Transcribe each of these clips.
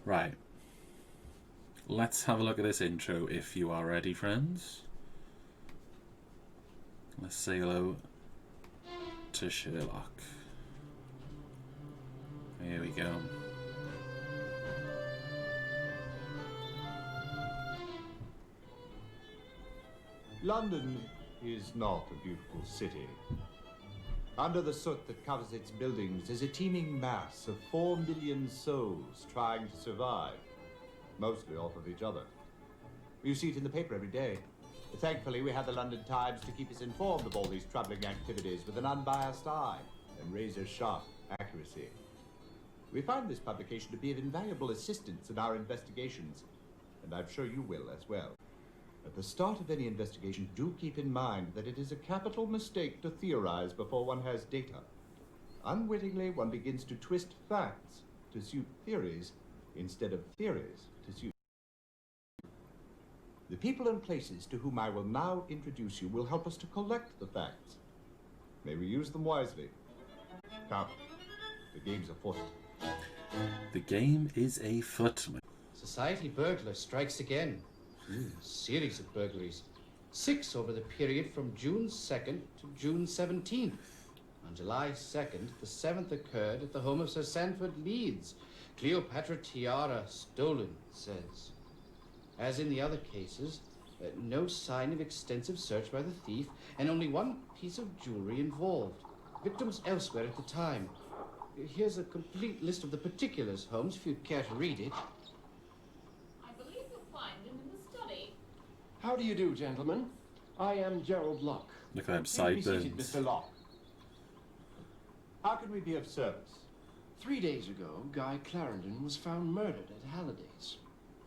Right. Let's have a look at this intro if you are ready, friends. Let's say hello to Sherlock. Here we go. London is not a beautiful city. Under the soot that covers its buildings is a teeming mass of 4 million souls trying to survive, mostly off of each other. You see it in the paper every day. Thankfully, we have the London Times to keep us informed of all these troubling activities with an unbiased eye and razor-sharp accuracy. We find this publication to be of invaluable assistance in our investigations, and I'm sure you will as well. At the start of any investigation, do keep in mind that it is a capital mistake to theorize before one has data. Unwittingly, one begins to twist facts to suit theories instead of theories to suit. The people and places to whom I will now introduce you will help us to collect the facts. May we use them wisely. Come, the game's afoot. The game is afoot. Society burglar strikes again. Series of burglaries. 6 over the period from June 2nd to June 17th. On July 2nd, the 7th occurred at the home of Sir Sanford Leeds. Cleopatra tiara stolen, it says. As in the other cases, no sign of extensive search by the thief, and only one piece of jewelry involved. Victims elsewhere at the time. Here's a complete list of the particulars, Holmes, if you'd care to read it. How do you do, gentlemen? I am Gerald Locke. Look at them Please be seated, sideburns. Mr. Locke. How can we be of service? 3 days ago, Guy Clarendon was found murdered at Halliday's.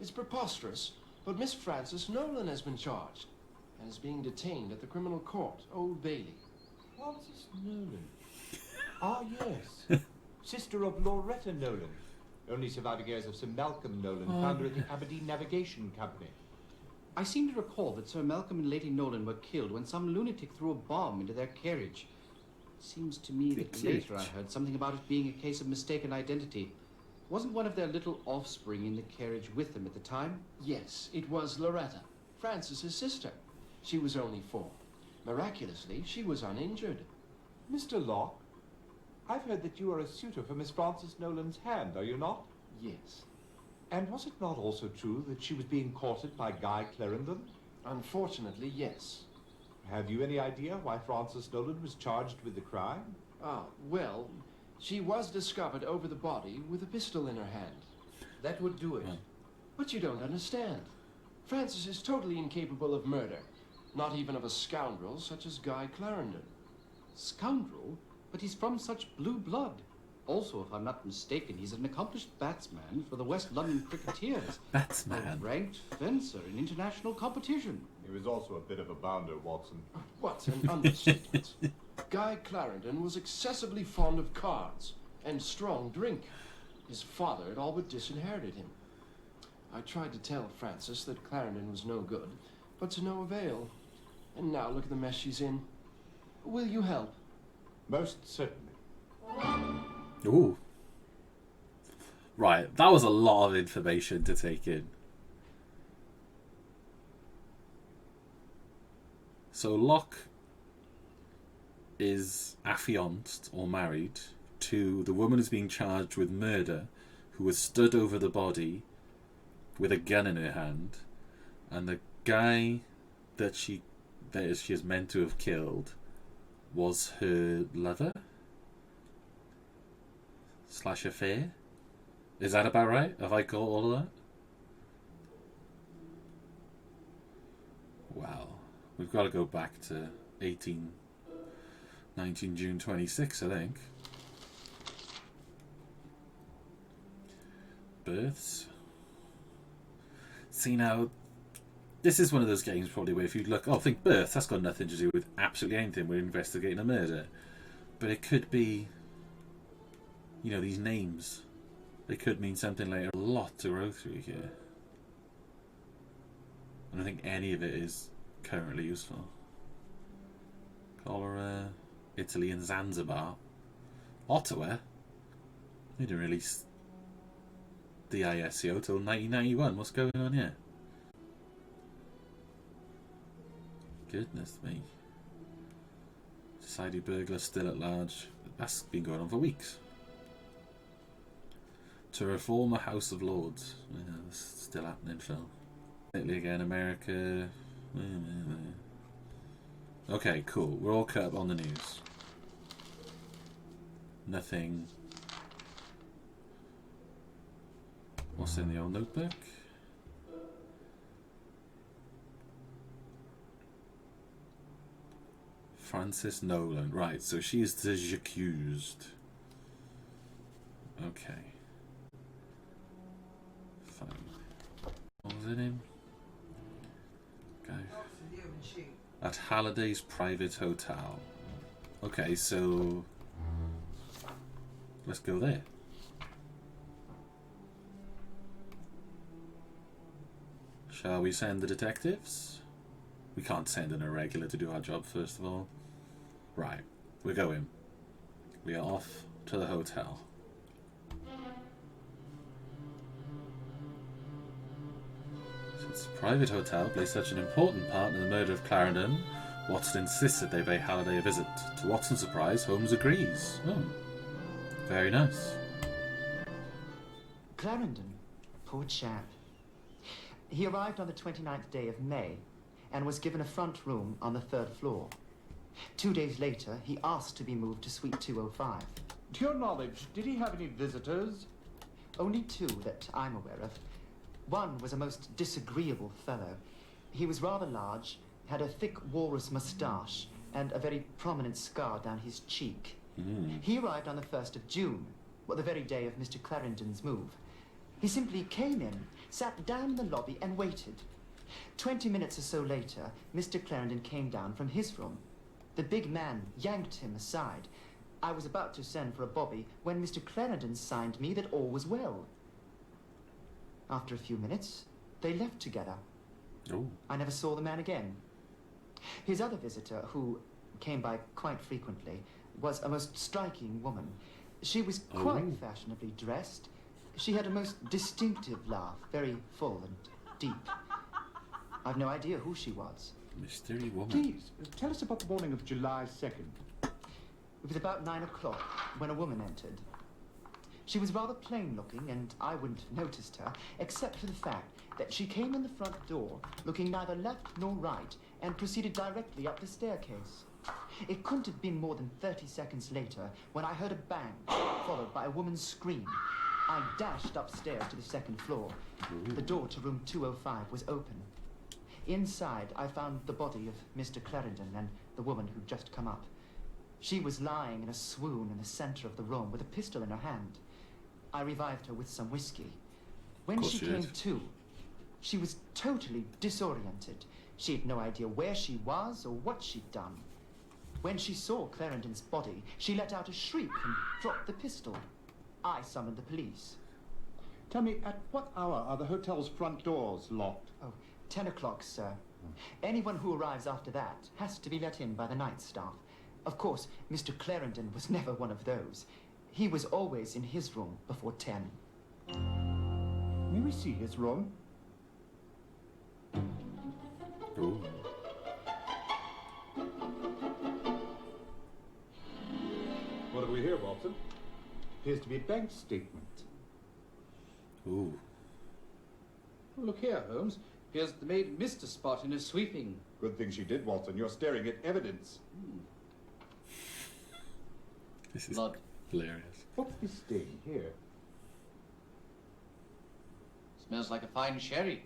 It's preposterous, but Miss Frances Nolan has been charged and is being detained at the criminal court, Old Bailey. Frances Nolan. Ah, yes. Sister of Loretta Nolan. Only surviving heirs of Sir Malcolm Nolan, founder of the Aberdeen Navigation Company. I seem to recall that Sir Malcolm and Lady Nolan were killed when some lunatic threw a bomb into their carriage. It seems to me that later I heard something about it being a case of mistaken identity. Wasn't one of their little offspring in the carriage with them at the time? Yes, it was Loretta, Frances's sister. She was only 4. Miraculously, she was uninjured. Mr. Locke, I've heard that you are a suitor for Miss Frances Nolan's hand, are you not? Yes. And was it not also true that she was being courted by Guy Clarendon? Unfortunately, yes. Have you any idea why Frances Nolan was charged with the crime? Well, she was discovered over the body with a pistol in her hand. That would do it. But you don't understand. Frances is totally incapable of murder, not even of a scoundrel such as Guy Clarendon. Scoundrel? But he's from such blue blood. Also, if I'm not mistaken, he's an accomplished batsman for the West London Cricketers. Batsman? A ranked fencer in international competition. He was also a bit of a bounder, Watson. What an understatement. Guy Clarendon was excessively fond of cards and strong drink. His father had all but disinherited him. I tried to tell Frances that Clarendon was no good, but to no avail. And now look at the mess she's in. Will you help? Most certainly. Ooh. Right, that was a lot of information to take in. So Locke is affianced or married to the woman who's being charged with murder, who was stood over the body with a gun in her hand, and the guy that she is meant to have killed was her lover / affair. Is that about right? Have I got all of that? Wow. We've got to go back to 19 June 26, I think. Births. See, now, this is one of those games probably where if you look, oh, think births, that's got nothing to do with absolutely anything. We're investigating a murder. But it could be, you know, these names. They could mean something like a lot to go through here. I don't think any of it is currently useful. Cholera, Italy and Zanzibar. Ottawa? They didn't really the ISCO till 1991. What's going on here? Goodness me. Society burglar still at large. That's been going on for weeks. To reform a House of Lords. Yeah, that's still happening, Phil. Italy again, America. Okay, cool. We're all caught up on the news. Nothing. What's in the old notebook? Frances Nolan. Right, so she's the accused. Okay. Fine. What was it in? Okay. At Halliday's private hotel. Okay, so let's go there. Shall we send the detectives? We can't send an irregular to do our job, first of all. Right, we're going. We are off to the hotel. Since the private hotel plays such an important part in the murder of Clarendon, Watson insists that they pay Halliday a visit. To Watson's surprise, Holmes agrees. Oh, very nice. Clarendon, poor chap. He arrived on the 29th day of May and was given a front room on the 3rd floor. 2 days later, he asked to be moved to suite 205. To your knowledge, did he have any visitors? Only 2 that I'm aware of. One was a most disagreeable fellow. He was rather large, had a thick walrus moustache, and a very prominent scar down his cheek. He arrived on the 1st of June, the very day of Mr. Clarendon's move. He simply came in, sat down in the lobby, and waited. 20 minutes or so later, Mr. Clarendon came down from his room. The big man yanked him aside. I was about to send for a bobby when Mr. Clarendon signed me that all was well. After a few minutes, they left together. Oh. I never saw the man again. His other visitor, who came by quite frequently, was a most striking woman. She was quite fashionably dressed. She had a most distinctive laugh, very full and deep. I've no idea who she was. Mystery woman. Please, tell us about the morning of July 2nd. It was about 9 o'clock when a woman entered. She was rather plain-looking, and I wouldn't have noticed her, except for the fact that she came in the front door, looking neither left nor right, and proceeded directly up the staircase. It couldn't have been more than 30 seconds later when I heard a bang, followed by a woman's scream. I dashed upstairs to the 2nd floor. The door to room 205 was open. Inside, I found the body of Mr. Clarendon and the woman who'd just come up. She was lying in a swoon in the center of the room with a pistol in her hand. I revived her with some whiskey. When she came to, she was totally disoriented. She had no idea where she was or what she'd done. When she saw Clarendon's body, she let out a shriek and dropped the pistol. I summoned the police. Tell me, at what hour are the hotel's front doors locked? Oh, 10 o'clock, sir. Anyone who arrives after that has to be let in by the night staff. Of course, Mr. Clarendon was never one of those. He was always in his room before 10. May we see his room? Ooh. What have we here, Watson? Appears to be a bank statement. Ooh. Look here, Holmes. Here's the maid missed a spot in her sweeping. Good thing she did, Watson. You're staring at evidence. This is Blood. hilarious. What's this stain here? Smells like a fine sherry.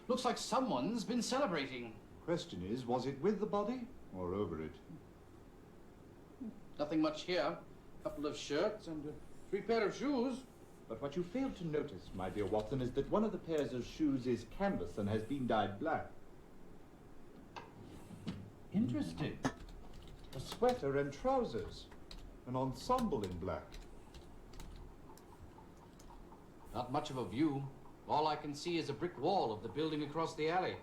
Looks like someone's been celebrating. Question is, was it with the body or over it? Nothing much here. Couple of shirts and 3 pair of shoes. But what you failed to notice, my dear Watson, is that one of the pairs of shoes is canvas and has been dyed black. Interesting. A sweater and trousers. An ensemble in black. Not much of a view. All I can see is a brick wall of the building across the alley.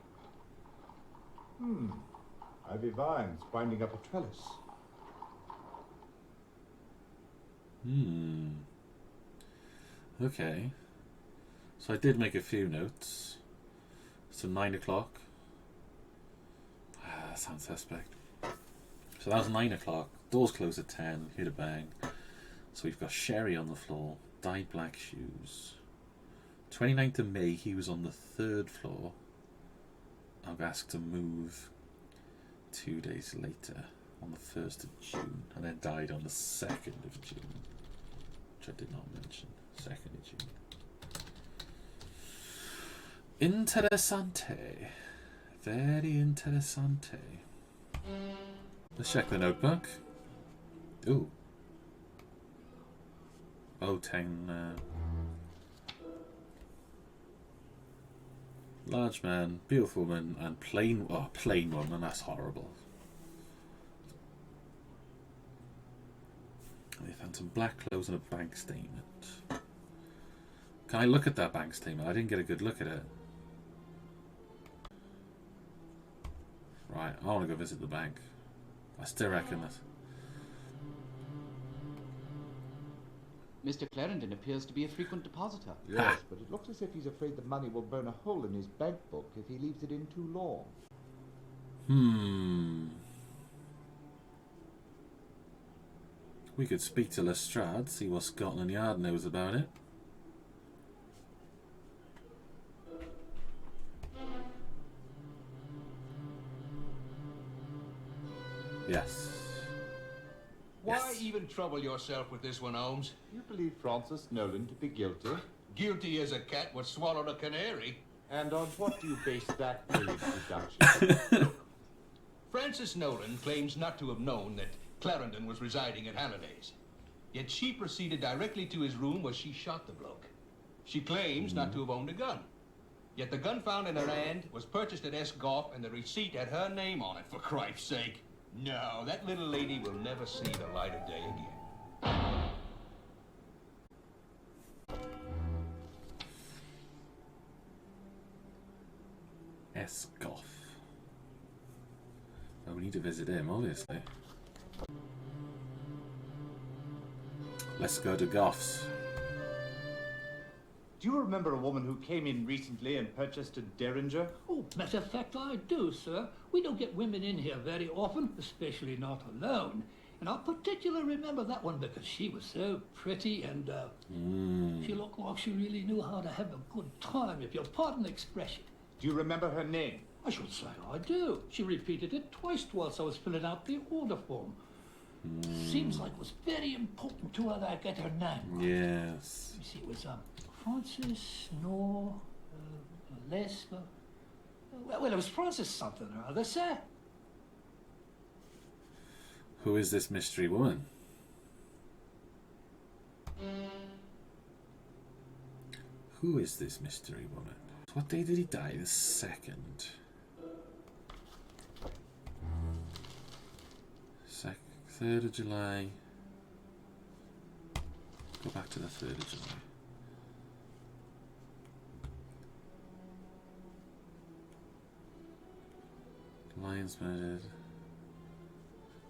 Ivy vines binding up a trellis. Okay. So I did make a few notes. So 9 o'clock. That sounds suspect. So that was 9 o'clock. Doors closed at 10. Heard a bang. So we've got Sherry on the floor. Dyed black shoes. 29th of May, he was on the 3rd floor. I was asked to move 2 days later on the 1st of June. And then died on the 2nd of June. Which I did not mention. 2nd of June. Interessante. Very interessante. Let's check the notebook. Ooh. Oh, 10. Large man, beautiful woman, and plain woman. That's horrible. They found some black clothes and a bank statement. Can I look at that bank statement? I didn't get a good look at it. Right, I want to go visit the bank. I still reckon that. Mr. Clarendon appears to be a frequent depositor. Yes, but it looks as if he's afraid the money will burn a hole in his bank book if he leaves it in too long. We could speak to Lestrade, see what Scotland Yard knows about it. Yes. Why Yes. even trouble yourself with this one, Holmes? You believe Francis Nolan to be guilty? Guilty as a cat would swallow a canary. And on what do you base that brilliant deduction? Francis Nolan claims not to have known that Clarendon was residing at Halliday's. Yet she proceeded directly to his room where she shot the bloke. She claims not to have owned a gun. Yet the gun found in her hand was purchased at Esgoff and the receipt had her name on it, for Christ's sake. No, that little lady will never see the light of day again. Esgoff. Well, we need to visit him, obviously. Let's go to Goff's. Do you remember a woman who came in recently and purchased a Derringer? Oh, matter of fact, I do, sir. We don't get women in here very often, especially not alone. And I particularly remember that one because she was so pretty and she looked like she really knew how to have a good time, if you'll pardon the expression. Do you remember her name? I should say I do. She repeated it twice whilst I was filling out the order form. Seems like it was very important to her that I get her name right. Yes. You see, it was Francis Nor Les. Well, it was Francis something or other, sir. Who is this mystery woman? Who is this mystery woman? What day did he die? The 2nd. 3rd of July. Go back to the 3rd of July. Lions murdered.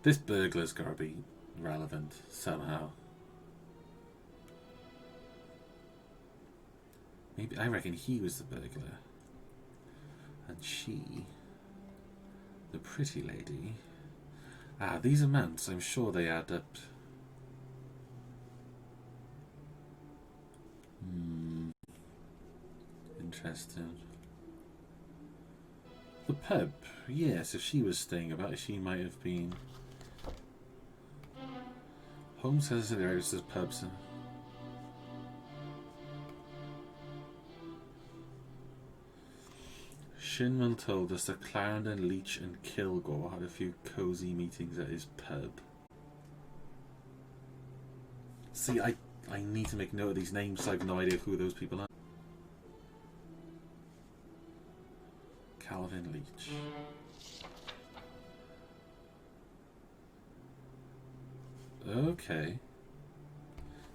This burglar's got to be relevant somehow. Maybe I reckon he was the burglar, and she, the pretty lady. Ah, these amounts, I'm sure they add up. Interesting. The pub, yes, if she was staying about, she might have been. Holmes says there is pubs. Shinman told us that Clarendon, Leach and Kilgore had a few cosy meetings at his pub. See, I need to make note of these names so I have no idea who those people are. Calvin Leach. Okay.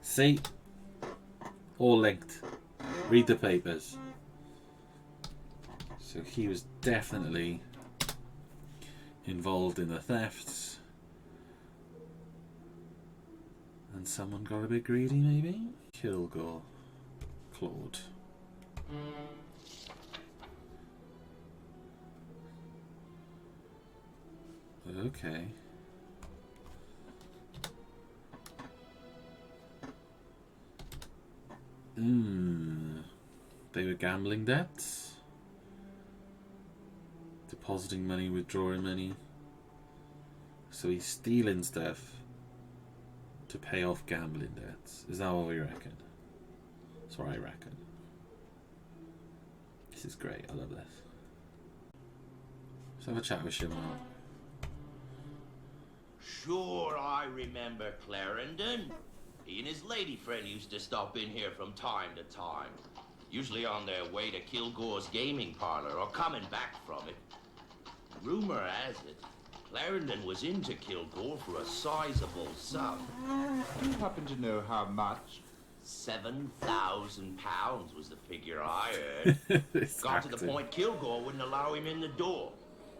See? All linked. Read the papers. So he was definitely involved in the thefts. And someone got a bit greedy, maybe? Kilgore. Claude. Okay. They were gambling debts? Depositing money, withdrawing money. So he's stealing stuff to pay off gambling debts. Is that what we reckon? That's what I reckon. This is great. I love this. Let's have a chat with Shimon. Sure, I remember Clarendon. He and his lady friend used to stop in here from time to time. Usually on their way to Kilgore's gaming parlor or coming back from it. Rumor has it, Clarendon was into Kilgore for a sizable sum. Do you happen to know how much? £7,000 was the figure I heard. Got to the point Kilgore wouldn't allow him in the door.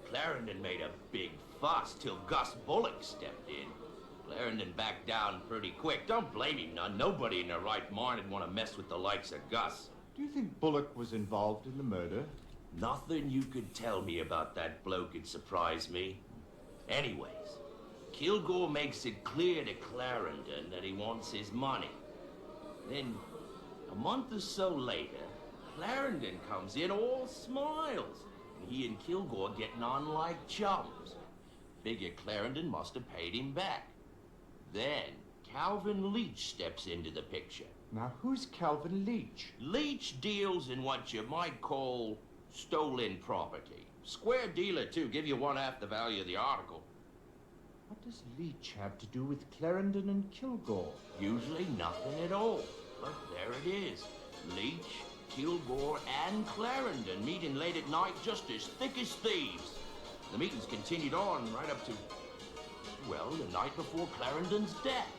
Clarendon made a big fuss till Gus Bullock stepped in. Clarendon backed down pretty quick. Don't blame him none. Nobody in their right mind would want to mess with the likes of Gus. Do you think Bullock was involved in the murder? Nothing you could tell me about that bloke would surprise me. Anyways, Kilgore makes it clear to Clarendon that he wants his money. Then, a month or so later, Clarendon comes in all smiles. And he and Kilgore getting on like chums. Figure Clarendon must have paid him back. Then, Calvin Leach steps into the picture. Now, who's Calvin Leach? Leach deals in what you might call stolen property. Square dealer, too. Give you one half the value of the article. What does Leach have to do with Clarendon and Kilgore? Usually nothing at all. But there it is. Leach, Kilgore, and Clarendon meeting late at night just as thick as thieves. The meetings continued on right up to, well, the night before Clarendon's death.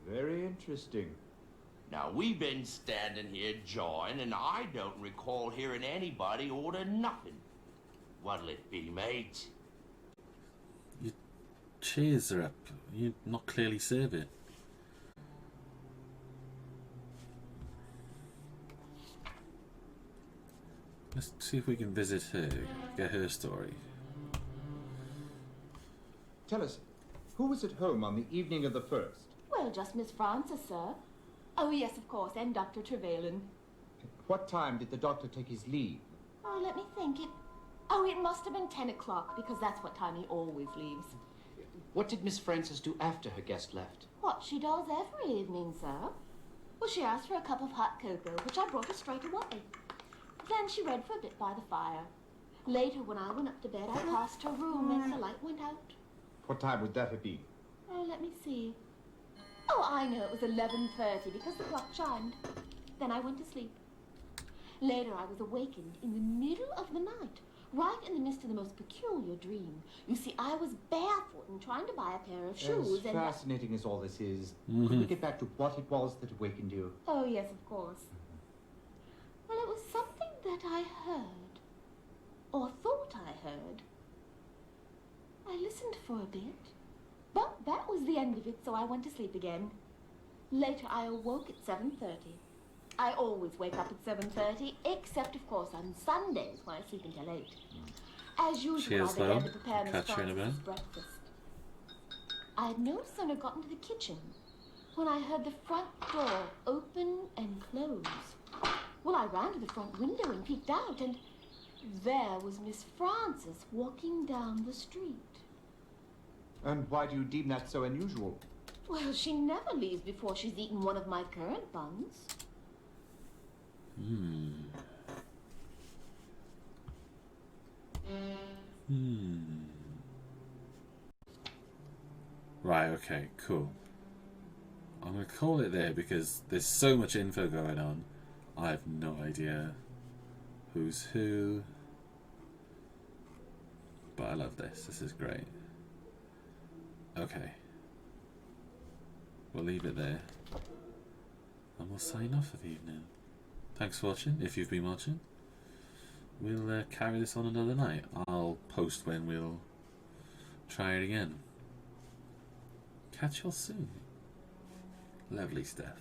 Very interesting. Now, we've been standing here jawing, and I don't recall hearing anybody order nothing. What'll it be, mate? Your chairs are up. You're not clearly serving. Let's see if we can visit her, get her story. Tell us, who was at home on the evening of the 1st? Well, just Miss Frances, sir. Oh, yes, of course, and Dr. Trevelyan. What time did the doctor take his leave? Oh, let me think. It must have been 10 o'clock, because that's what time he always leaves. What did Miss Frances do after her guest left? What she does every evening, sir. Well, she asked for a cup of hot cocoa, which I brought her straight away. Then she read for a bit by the fire. Later, when I went up to bed, I passed her room and the light went out. What time would that have been? Oh, let me see. Oh, I know, it was 11:30 because the clock chimed. Then I went to sleep. Later, I was awakened in the middle of the night, right in the midst of the most peculiar dream. You see, I was barefoot and trying to buy a pair of shoes As and... fascinating as all this is, could we get back to what it was that awakened you? Oh, yes, of course. Well, it was something that I heard, or thought I heard. I listened for a bit, but that was the end of it, so I went to sleep again. Later, I awoke at 7:30. I always wake up at 7:30, except, of course, on Sundays, when I sleep until 8. As usual, Cheers, I began though. to prepare Miss Catch you in a Frances' bit. breakfast. I had no sooner gotten to the kitchen when I heard the front door open and close. Well, I ran to the front window and peeked out, and there was Miss Frances walking down the street. And why do you deem that so unusual? Well, she never leaves before she's eaten one of my currant buns. Right, okay, cool. I'm going to call it there because there's so much info going on. I have no idea who's who. But I love this. This is great. Okay. We'll leave it there. And we'll sign off for the evening. Thanks for watching, if you've been watching. We'll carry this on another night. I'll post when we'll try it again. Catch you all soon. Lovely stuff.